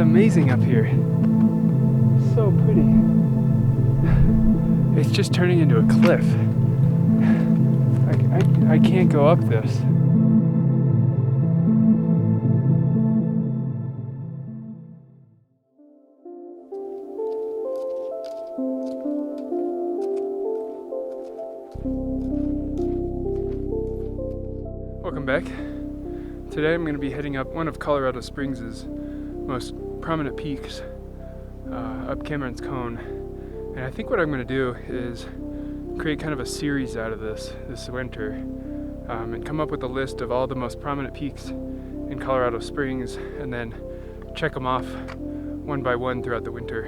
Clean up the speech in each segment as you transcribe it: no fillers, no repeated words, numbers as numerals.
amazing up here. So pretty. It's just turning into a cliff. I can't go up this. Welcome back. Today I'm going to be heading up one of Colorado Springs' most prominent peaks, up Cameron's Cone. And I think what I'm going to do is create kind of a series out of this winter, and come up with a list of all the most prominent peaks in Colorado Springs and then check them off one by one throughout the winter.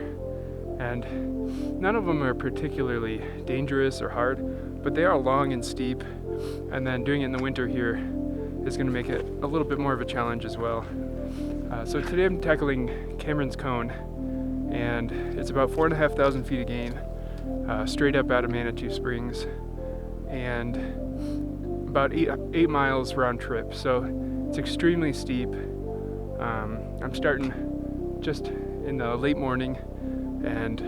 And none of them are particularly dangerous or hard, but they are long and steep, and then doing it in the winter here is going to make it a little bit more of a challenge as well. So today I'm tackling Cameron's Cone, and it's about 4,500 feet of gain, straight up out of Manitou Springs, and about 8 miles round trip. So it's extremely steep. I'm starting just in the late morning, and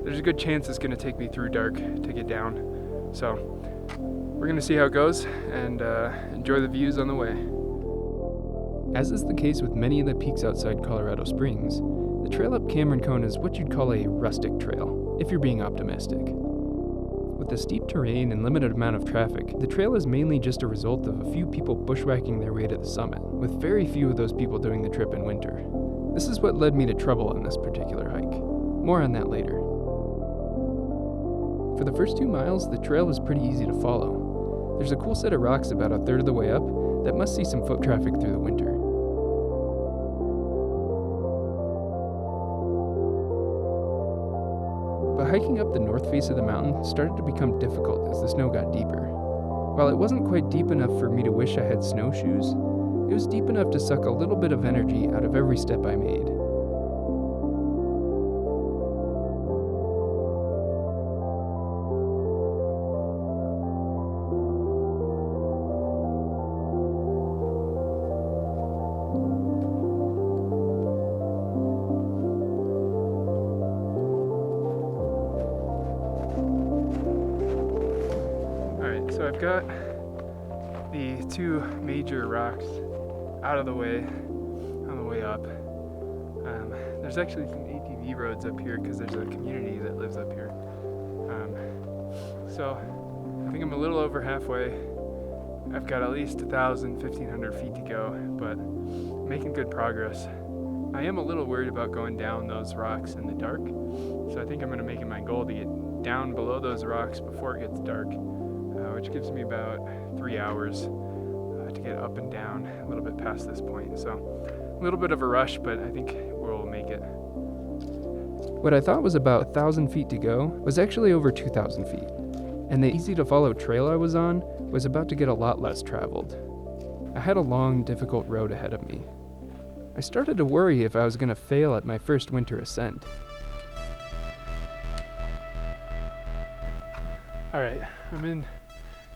there's a good chance it's going to take me through dark to get down. So we're going to see how it goes and enjoy the views on the way. As is the case with many of the peaks outside Colorado Springs, the trail up Cameron Cone is what you'd call a rustic trail, if you're being optimistic. With the steep terrain and limited amount of traffic, the trail is mainly just a result of a few people bushwhacking their way to the summit, with very few of those people doing the trip in winter. This is what led me to trouble on this particular hike. More on that later. For the first 2 miles, the trail is pretty easy to follow. There's a cool set of rocks about a third of the way up that must see some foot traffic through the winter. But hiking up the north face of the mountain started to become difficult as the snow got deeper. While it wasn't quite deep enough for me to wish I had snowshoes, it was deep enough to suck a little bit of energy out of every step I made. So I've got the 2 major rocks out of the way on the way up. There's actually some ATV roads up here because there's a community that lives up here. So I think I'm a little over halfway. I've got at least 1,500 feet to go, but making good progress. I am a little worried about going down those rocks in the dark, so I think I'm going to make it my goal to get down below those rocks before it gets dark. Which gives me about 3 hours to get up and down a little bit past this point. So a little bit of a rush, but I think we'll make it. What I thought was about 1,000 feet to go was actually over 2,000 feet. And the easy to follow trail I was on was about to get a lot less traveled. I had a long, difficult road ahead of me. I started to worry if I was going to fail at my first winter ascent. Alright, I'm in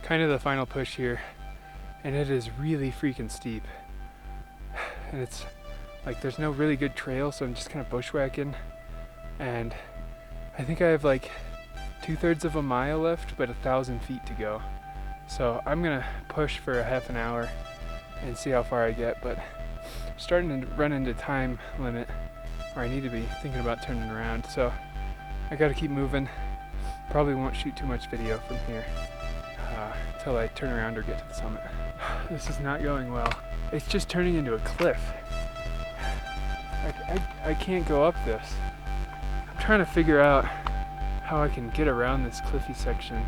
kind of the final push here, and it is really freaking steep. And it's like there's no really good trail, so I'm just kind of bushwhacking. And I think I have like 2/3 of a mile left, but 1,000 feet to go. So I'm gonna push for a half an hour and see how far I get, but I'm starting to run into time limit where I need to be thinking about turning around. So I gotta keep moving. Probably won't shoot too much video from here until I turn around or get to the summit. This is not going well. It's just turning into a cliff. I can't go up this. I'm trying to figure out how I can get around this cliffy section.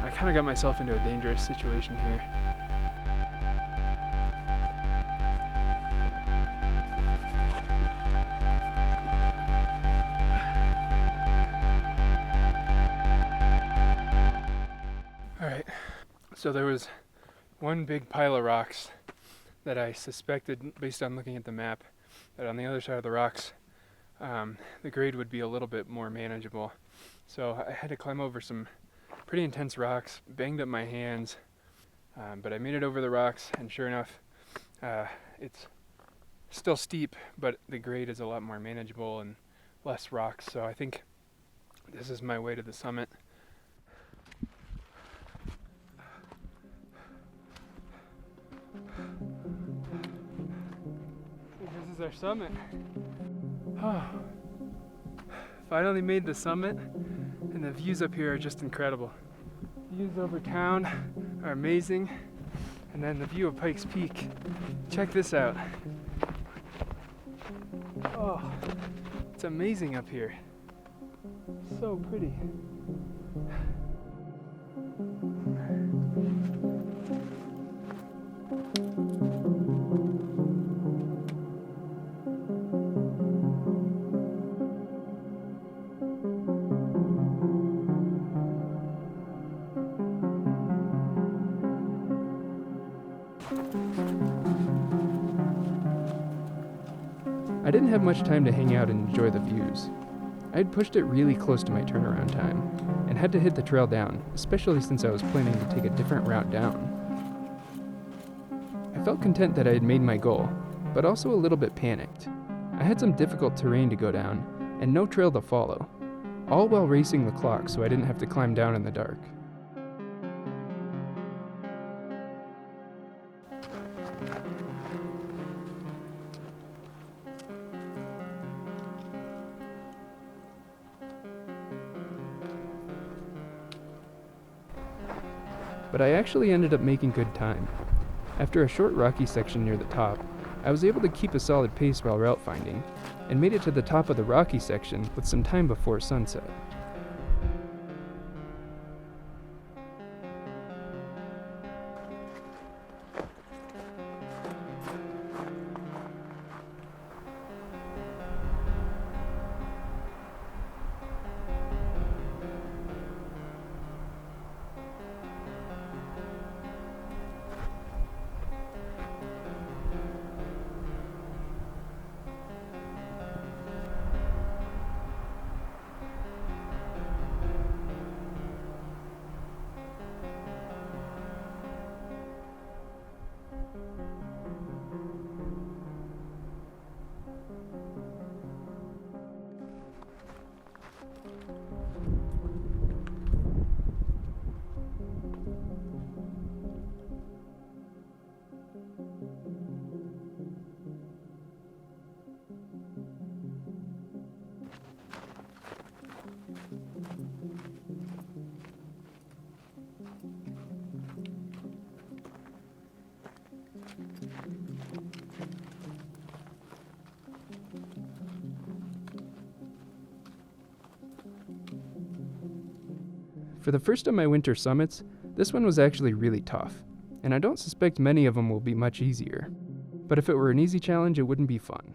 I kind of got myself into a dangerous situation here. Alright, so there was one big pile of rocks that I suspected, based on looking at the map, that on the other side of the rocks, the grade would be a little bit more manageable. So I had to climb over some pretty intense rocks, banged up my hands, but I made it over the rocks, and sure enough, it's Still steep, but the grade is a lot more manageable and less rocks, so I think this is my way to the summit. This is our summit. Oh, finally made the summit, and the views up here are just incredible. Views over town are amazing, and then the view of Pikes Peak. Check this out. Oh, it's amazing up here. So pretty. I didn't have much time to hang out and enjoy the views. I had pushed it really close to my turnaround time, and had to hit the trail down, especially since I was planning to take a different route down. I felt content that I had made my goal, but also a little bit panicked. I had some difficult terrain to go down, and no trail to follow, all while racing the clock so I didn't have to climb down in the dark. But I actually ended up making good time. After a short rocky section near the top, I was able to keep a solid pace while route finding, and made it to the top of the rocky section with some time before sunset. For the first of my winter summits, this one was actually really tough, and I don't suspect many of them will be much easier. But if it were an easy challenge, it wouldn't be fun.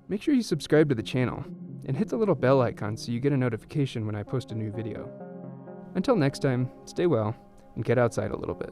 Make sure you subscribe to the channel, and hit the little bell icon so you get a notification when I post a new video. Until next time, stay well, and get outside a little bit.